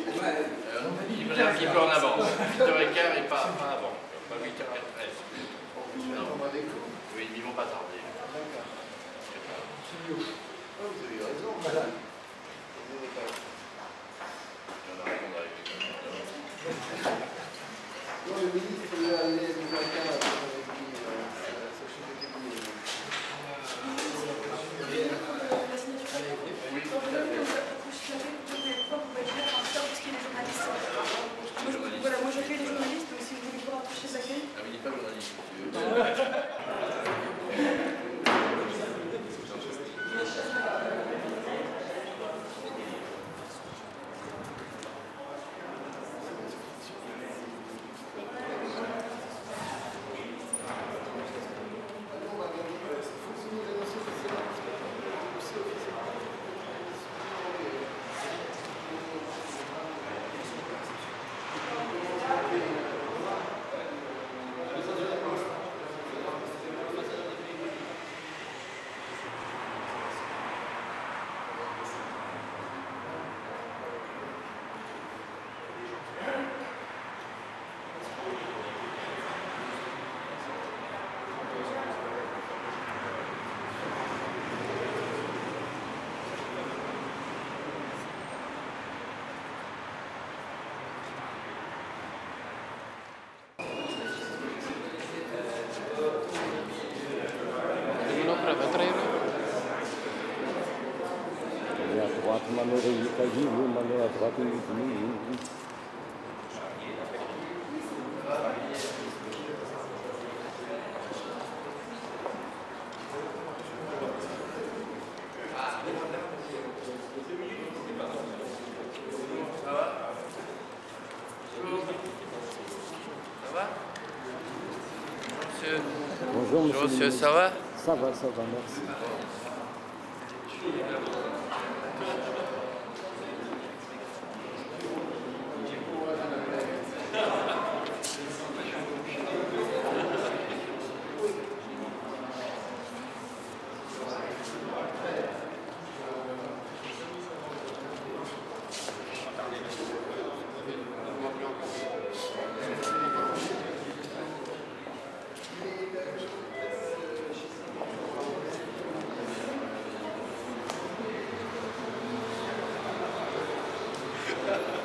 Il est un petit peu en avance. 8h15 et pas avant. Pas 8h13. Oui, ils ne vont pas tarder. Vous avez raison, madame. Non, le ministre, il est allé nous matin avec sa chute de cabinet. Oui, tout à fait. Voilà, moi j'accueille les journalistes, mais si vous voulez pas rapprocher de l'accueil. Ah, mais il n'est pas journaliste. À droite, malheureusement, quasiment, à droite, Ça va? Monsieur. Bonjour, Monsieur, ça va? Ça va, merci. Ha ha ha.